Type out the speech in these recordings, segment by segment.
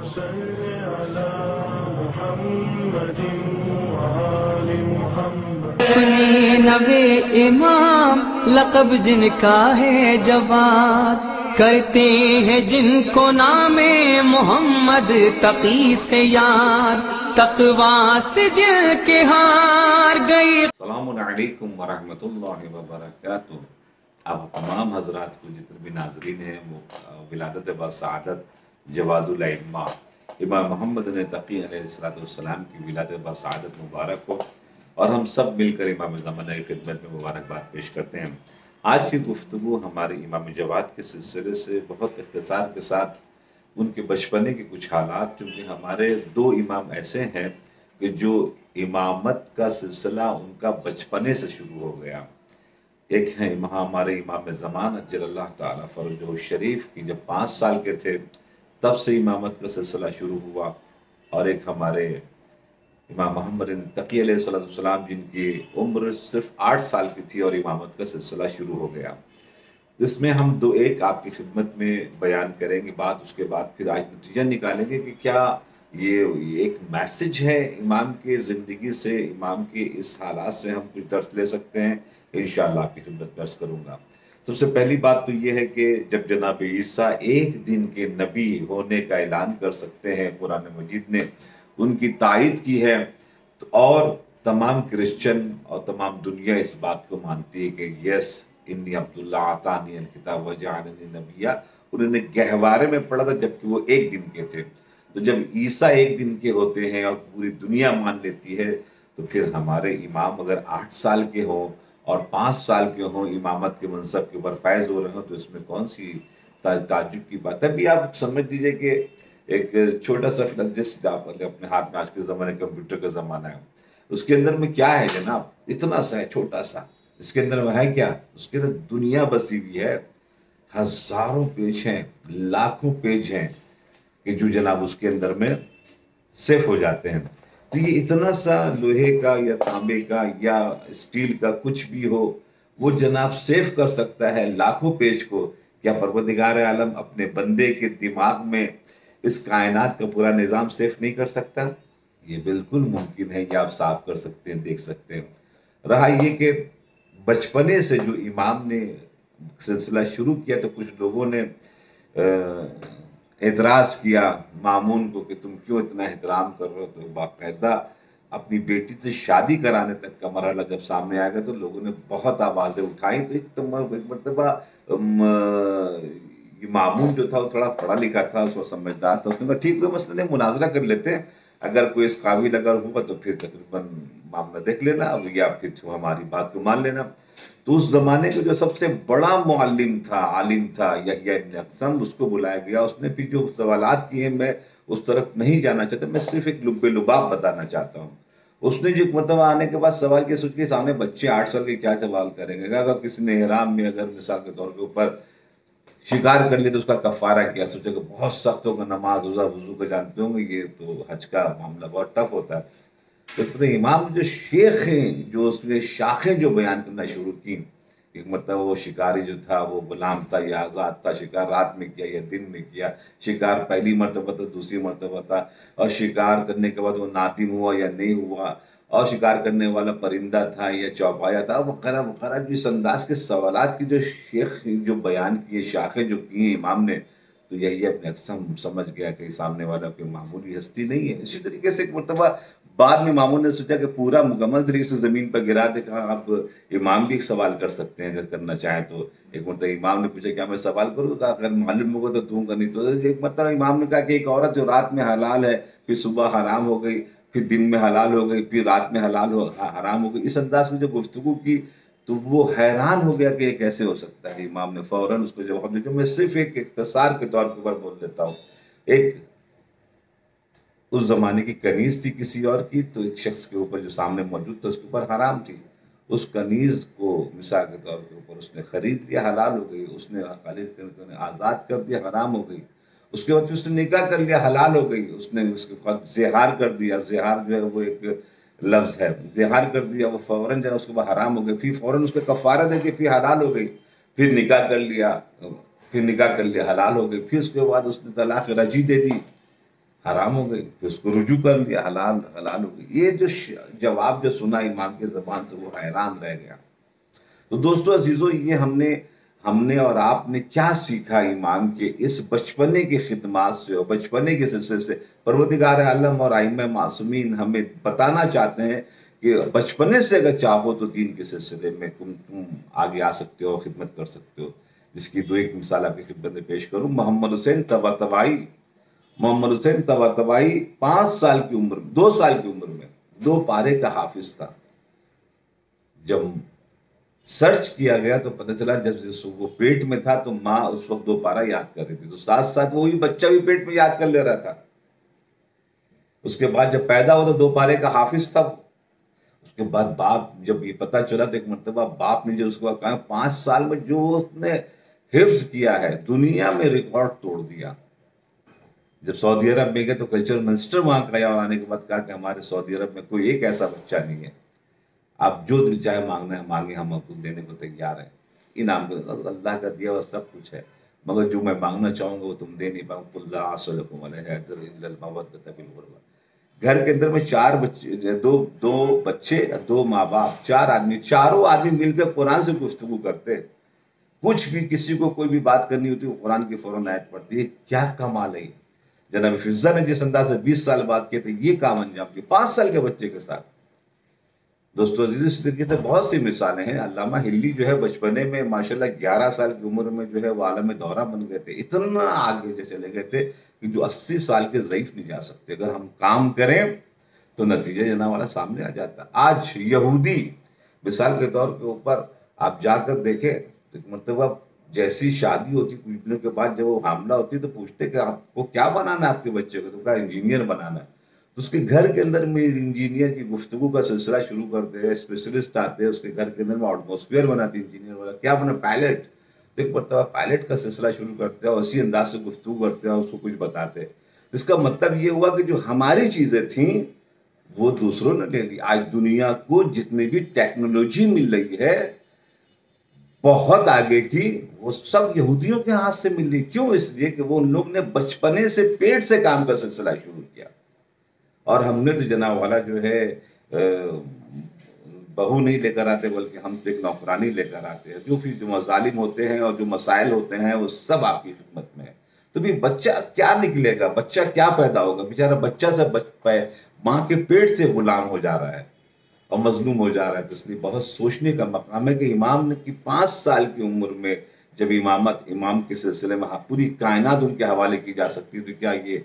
صل على محمد وآل محمد۔ نبی امام لقب جن کا ہے جواد، کرتے ہیں جن کو نام محمد تقی سے یاد، تقوی سے جن کے ہار گئی۔ السلام علیکم ورحمۃ اللہ وبرکاتہ۔ آپ تمام حضرات کو جتنے بھی ناظرین ہیں وہ ولادت بسعادت جواد الائمہ امام محمد تقی علیہ السلام کی ولادت بسعادت مبارک ہو، اور ہم سب مل کر امام زمانہ کی خدمت میں مبارکباد پیش کرتے ہیں۔ آج کی گفتگو ہمارے امام جواد کے سلسلے سے بہت اختصار کے ساتھ ان کے بچپنے کے کچھ حالات، چونکہ ہمارے دو امام ایسے ہیں کہ جو امامت کا سلسلہ ان کا بچپنے سے شروع ہو گیا۔ ایک ہے ہمارے امام زمان اجل اللہ تعالیٰ فرجہ الشریف کی جب 5 سال کے تھے تب سے امامت کا سلسلہ شروع ہوا، اور ایک ہمارے امام محمد تقی علیہ السلام جن کی عمر صرف 8 سال کی تھی اور امامت کا سلسلہ شروع ہو گیا۔ جس میں ہم ایک آپ کی خدمت میں بیان کریں گے بات، اس کے بعد پھر آج نتیجہ نکالیں گے کہ کیا یہ ایک میسج ہے امام کی زندگی سے، امام کے اس حالات سے ہم کچھ درس لے سکتے ہیں۔ انشاءاللہ آپ کی خدمت میں عرض کروں گا۔ سب سے پہلی بات تو یہ ہے کہ جب جناب عیسیٰ ایک دن کے نبی ہونے کا اعلان کر سکتے ہیں، قرآن مجید نے ان کی تائید کی ہے، اور تمام کرسچن اور تمام دنیا اس بات کو مانتی ہے کہ یس انی عبداللہ آتانی الکتاب وجعلنی نبیہ، انہوں نے گہوارے میں پڑھا تھا جبکہ وہ ایک دن کے تھے۔ تو جب عیسیٰ ایک دن کے ہوتے ہیں اور پوری دنیا مان لیتی ہے، تو پھر ہمارے امام اگر 8 سال کے ہوں اور 5 سال کے ہوں، امامت کے منصب کے اوپر فائز ہو رہے ہوں، تو اس میں کون سی تعجب کی بات ہے؟ ابھی آپ سمجھ لیجئے کہ ایک چھوٹا سا فلم جس آپ اپنے ہاتھ میں آج کے زمانے کمپیوٹر کا زمانہ ہے، اس کے اندر میں کیا ہے جناب؟ اتنا سا ہے، چھوٹا سا، اس کے اندر میں ہے کیا؟ اس کے اندر دنیا بسی ہوئی ہے، ہزاروں پیج ہیں، لاکھوں پیج ہیں کہ جو جناب اس کے اندر میں سیف ہو جاتے ہیں۔ تو یہ اتنا سا لوہے کا یا تانبے کا یا اسٹیل کا کچھ بھی ہو، وہ جناب سیف کر سکتا ہے لاکھوں پیج کو۔ کیا پروردگار عالم اپنے بندے کے دماغ میں اس کائنات کا پورا نظام سیف نہیں کر سکتا؟ یہ بالکل ممکن ہے، یہ آپ صاف کر سکتے ہیں، دیکھ سکتے ہیں۔ رہا یہ کہ بچپنے سے جو امام نے سلسلہ شروع کیا تو کچھ لوگوں نے اعتراض کیا مامون کو کہ تم کیوں اتنا احترام کر رہے ہو، تو باقاعدہ اپنی بیٹی سے شادی کرانے تک کا مرحلہ جب سامنے آئے گا تو لوگوں نے بہت آوازیں اٹھائیں۔ تو ایک مرتبہ یہ مامون جو تھا وہ تھوڑا پڑھا لکھا تھا، اس کو سمجھدار تھا، اس نے کہا ٹھیک کوئی مسئلہ نہیں، مناظرہ کر لیتے ہیں، اگر کوئی اس قابل اگر ہوگا تو پھر تقریباً معاملہ دیکھ لینا، یا پھر ہماری بات کو مان لینا۔ تو اس زمانے کا جو سب سے بڑا معلم تھا، عالم تھا، یحییٰ ابن اقسم، اس کو بلایا گیا۔ اس نے پھر جو سوالات کیے، میں اس طرف نہیں جانا چاہتا، میں صرف ایک لب لباب بتانا چاہتا ہوں۔ اس نے جو مرتبہ آنے کے بعد سوال کیا، سوچ کے سامنے بچے 8 سال کے کیا سوال کریں گے؟ اگر کسی نے احرام میں اگر مثال کے طور کے اوپر شکار کر لیا تو اس کا کفارہ کیا؟ سوچے کہ بہت سخت ہوگا، نماز روزہ وضو کا جانتے ہوں گے، یہ تو حج کا معاملہ بہت ٹف ہوتا ہے۔ تو امام جو شیخ ہیں، جو اس نے شاخیں جو بیان کرنا شروع کی، ایک مرتبہ وہ شکاری جو تھا وہ غلام تھا یا آزاد تھا، شکار رات میں کیا یا دن میں کیا، شکار پہلی مرتبہ تھا، دوسری مرتبہ تھا، اور شکار کرنے کے بعد وہ نادم ہوا یا نہیں ہوا، اور شکار کرنے والا پرندہ تھا یا چوپایا تھا، وغیرہ وغیرہ۔ جو اس انداز کے سوالات کی جو شیخ جو بیان کیے، شاخیں جو کی ہیں امام نے، تو یہی اپنے اقسم سمجھ گیا کہ سامنے والا کوئی معمولی ہستی نہیں ہے۔ اسی طریقے سے ایک مرتبہ بعد میں اماموں نے سوچا کہ پورا مکمل طریقے سے زمین پر گرا دے، کہا آپ امام بھی ایک سوال کر سکتے ہیں اگر کرنا چاہیں تو۔ ایک مرتبہ امام نے پوچھا کیا میں سوال کروں؟ کہا اگر معلوم ہوگا تو دوں گا، نہیں تو۔ ایک مرتبہ امام نے کہا کہ ایک عورت جو رات میں حلال ہے، پھر صبح حرام ہو گئی، پھر دن میں حلال ہو گئی، پھر رات میں حرام ہو گئی، اس انداز میں جو گفتگو کی تو وہ حیران ہو گیا کہ یہ کیسے ہو سکتا ہے۔ امام نے فوراً اس کو جواب دیا۔ میں صرف ایک اختصار کے طور پر بول دیتا ہوں۔ ایک اس زمانے کی کنیز تھی کسی اور کی، تو ایک شخص کے اوپر جو سامنے موجود تھا اس کے اوپر حرام تھی، اس کنیز کو مثال کے طور کے اوپر اس نے خرید لیا، حلال ہو گئی، اس نے خالد کر آزاد کر دیا، حرام ہو گئی۔ اس کے بعد پھر اس نے نکاح کر لیا، حلال ہو گئی، اس نے اس کے بعد زہار کر دیا، زہار جو ہے وہ ایک لفظ ہے، زہار کر دیا، وہ فوراً جو ہے اس کے بعد حرام ہو گئی، پھر فوراً اس کا کفارہ دے کے پھر حلال ہو گئی، پھر نکاح کر لیا، حلال ہو گئی، پھر اس کے بعد اس نے طلاق رجعی دے دی۔ حرام ہو گئی، پھر اس کو رجوع کر لیا، حلال حلال ہو گئی۔ یہ جو جواب جو سنا امام کے زبان سے وہ حیران رہ گیا۔ تو دوستو عزیزو، یہ ہم نے اور آپ نے کیا سیکھا امام کے اس بچپنے کی خدمات سے اور بچپنے کے سلسلے سے؟ پروردگار عالم اور ائمہ معصومین ہمیں بتانا چاہتے ہیں کہ بچپنے سے اگر چاہو تو دین کے سلسلے میں تم آگے آ سکتے ہو، خدمت کر سکتے ہو، جس کی دو ایک مثال آپ کی خدمت میں پیش کروں۔ محمد حسین طباطبائی 5 سال کی عمر، 2 سال کی عمر میں 2 پارے کا حافظ تھا۔ جب سرچ کیا گیا تو پتہ چلا جب وہ پیٹ میں تھا تو ماں اس وقت 2 پارہ یاد کر رہی تھی، تو ساتھ ساتھ وہی بچہ بھی پیٹ میں یاد کر لے رہا تھا۔ اس کے بعد جب پیدا ہوا تو 2 پارے کا حافظ تھا۔ اس کے بعد باپ جب یہ پتہ چلا تو ایک مرتبہ باپ نے جو اس کو کہا 5 سال میں جو اس نے حفظ کیا ہے دنیا میں ریکارڈ توڑ دیا۔ جب سعودی عرب میں گئے تو کلچرل منسٹر وہاں کا اور آنے کے بعد کہا کہ ہمارے سعودی عرب میں کوئی ایک ایسا بچہ نہیں ہے، آپ جو دل چاہے مانگنا ہے مانگے، ہم آپ کو دینے کو تیار ہیں۔ انعام اللہ کا دیا ہوا سب کچھ ہے، مگر جو میں مانگنا چاہوں گا وہ تم دے نہیں پاؤں۔ قل لا اسألکم علیہ اجرا الا المودۃ فی القربى۔ گھر کے اندر میں 4 بچے، 2 بچے، 2 ماں باپ، 4 آدمی، چاروں آدمی مل کر قرآن سے گفتگو کرتے، کچھ بھی کسی کو کوئی بھی بات کرنی ہوتی وہ قرآن کی فوراً آیت پڑھتی ہے۔ کیا کمال ہے! جناب فضہ نے جس انداز سے 20 سال بعد کیے تھے یہ کام انجام کیا 5 سال کے بچے کے ساتھ۔ دوستو عزیز، اس طریقے سے بہت سی مثالیں ہیں۔ علامہ ہلی جو ہے بچپنے میں ماشاءاللہ 11 سال کی عمر میں جو ہے وہ عالم دورہ بن گئے تھے، اتنا آگے چلے گئے تھے کہ جو 80 سال کے ضعیف نہیں جا سکتے۔ اگر ہم کام کریں تو نتیجہ جناب والا سامنے آ جاتا ہے۔ آج یہودی مثال کے طور کے اوپر آپ جا کر دیکھیں تو ایک مرتبہ جیسی شادی ہوتی کچھ دنوں کے بعد جب وہ حاملہ ہوتی تو پوچھتے کہ آپ کو کیا بنانا ہے آپ کے بچے کو؟ تو کہا انجینئر بنانا ہے۔ تو اس کے گھر کے اندر میں انجینئر کی گفتگو کا سلسلہ شروع کرتے ہیں، اسپیشلسٹ آتے ہیں، اس کے گھر کے اندر میں ایٹماسفیئر بناتے ہیں انجینئر والا، کیا بنا؟ پائلٹ۔ تو ایک مرتبہ پائلٹ کا سلسلہ شروع کرتے ہیں اور اسی انداز سے گفتگو کرتے ہیں اور اس کو کچھ بتاتے ہیں۔ اس کا مطلب یہ ہوا کہ جو ہماری چیزیں تھیں وہ دوسروں نے لے لی۔ آج دنیا کو جتنی بھی ٹیکنالوجی مل رہی ہے بہت آگے کی، وہ سب یہودیوں کے ہاتھ سے مل رہی۔ کیوں؟ اس لیے کہ وہ ان لوگ نے بچپنے سے پیٹ سے کام کا سلسلہ شروع کیا، اور ہم نے تو جناب والا جو ہے بہو نہیں لے کر آتے بلکہ ہم تو ایک نوکرانی لے کر آتے ہیں۔ جو مظالم ہوتے ہیں اور جو مسائل ہوتے ہیں وہ سب آپ کی خدمت میں ہے۔ تو بھی بچہ کیا نکلے گا، بچہ کیا پیدا ہوگا؟ بیچارہ بچہ سے ماں کے پیٹ سے غلام ہو جا رہا ہے اور مظلوم ہو جا رہا ہے۔ تو اس لیے بہت سوچنے کا مقام ہے کہ امام نے کی 5 سال کی عمر میں جب امام کے سلسلے میں پوری کائنات ان کے حوالے کی جا سکتی، تو کیا یہ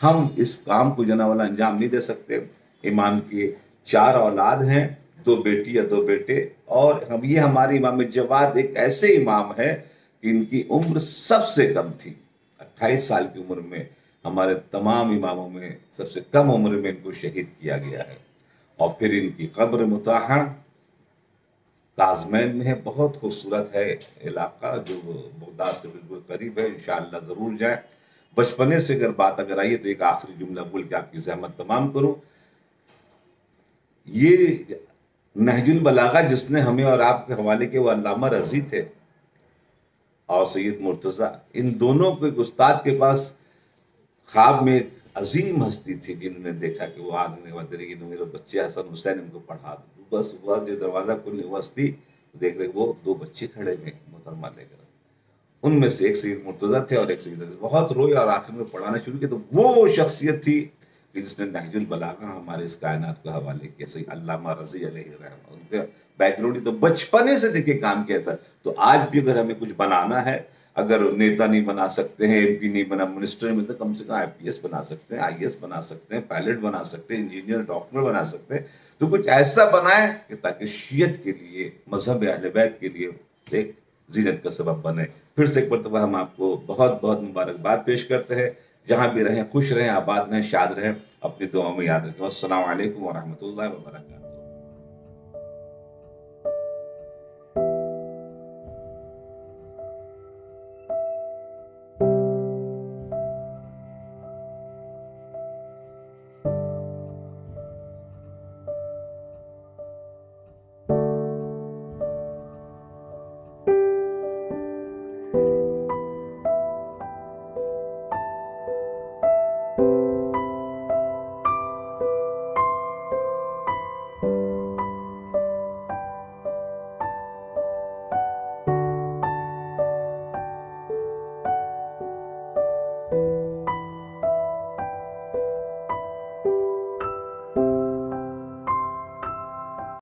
ہم اس کام کو جناب والا انجام نہیں دے سکتے؟ امام کی 4 اولاد ہیں، 2 بیٹی یا 2 بیٹے، اور یہ ہمارے امام جواد ایک ایسے امام ہے کہ ان کی عمر سب سے کم تھی، 28 سال کی عمر میں ہمارے تمام اماموں میں سب سے کم عمر میں ان کو شہید کیا گیا ہے۔ اور پھر ان کی قبر مطہر کاظمین میں ہے، بہت خوبصورت ہے علاقہ جو بغداد سے بالکل قریب ہے، انشاءاللہ ضرور جائیں۔ بچپنے سے اگر بات آئی ہے تو ایک آخری جملہ بول کے آپ کی زحمت تمام کروں۔ یہ نہج البلاغہ جس نے ہمیں اور آپ کے حوالے کے وہ علامہ رضی تھے اور سید مرتضیٰ، ان دونوں کو ایک استاد کے پاس خواب میں ایک عظیم ہستی تھی جنہوں نے دیکھا کہ وہ آگے نہیں تو میرے بچے حسن حسین ان کو پڑھا دو۔ بس ہوا جو دروازہ کھلنے وہ ہستی دیکھ رہے وہ 2 بچے کھڑے ہوئے محترمہ لے کر، ان میں سے ایک سید مرتضیٰ تھے اور ایک سید عزیز۔ بہت روئے اور آخر میں پڑھانا شروع کیا تو وہ شخصیت تھی کہ جس نے نہج البلاغہ ہمارے اس کائنات کو حوالے کیا، سید علامہ رضی علیہ الرحمہ۔ ان کا بیک گراؤنڈ تو بچپنے سے دیکھے کام کیا تھا۔ تو آج بھی اگر ہمیں کچھ بنانا ہے، اگر نیتا نہیں بنا سکتے ہیں، ایم پی نہیں بنا، منسٹر میں تو کم سے کم IPS بنا سکتے ہیں، IAS بنا سکتے ہیں، پائلٹ بنا سکتے ہیں، انجینئر ڈاکٹر بنا سکتے ہیں، تو کچھ ایسا بنائیں کہ تاکہ شیعت کے لیے، مذہب اہل بیت کے لیے ایک زینت کا سبب بنے۔ پھر سے ایک مرتبہ ہم آپ کو بہت بہت مبارکباد پیش کرتے ہیں۔ جہاں بھی رہیں خوش رہیں، آباد رہیں، شاد رہیں، اپنی دعاؤں میں یاد رکھیں۔ السلام علیکم ورحمۃ اللہ وبرکاتہ۔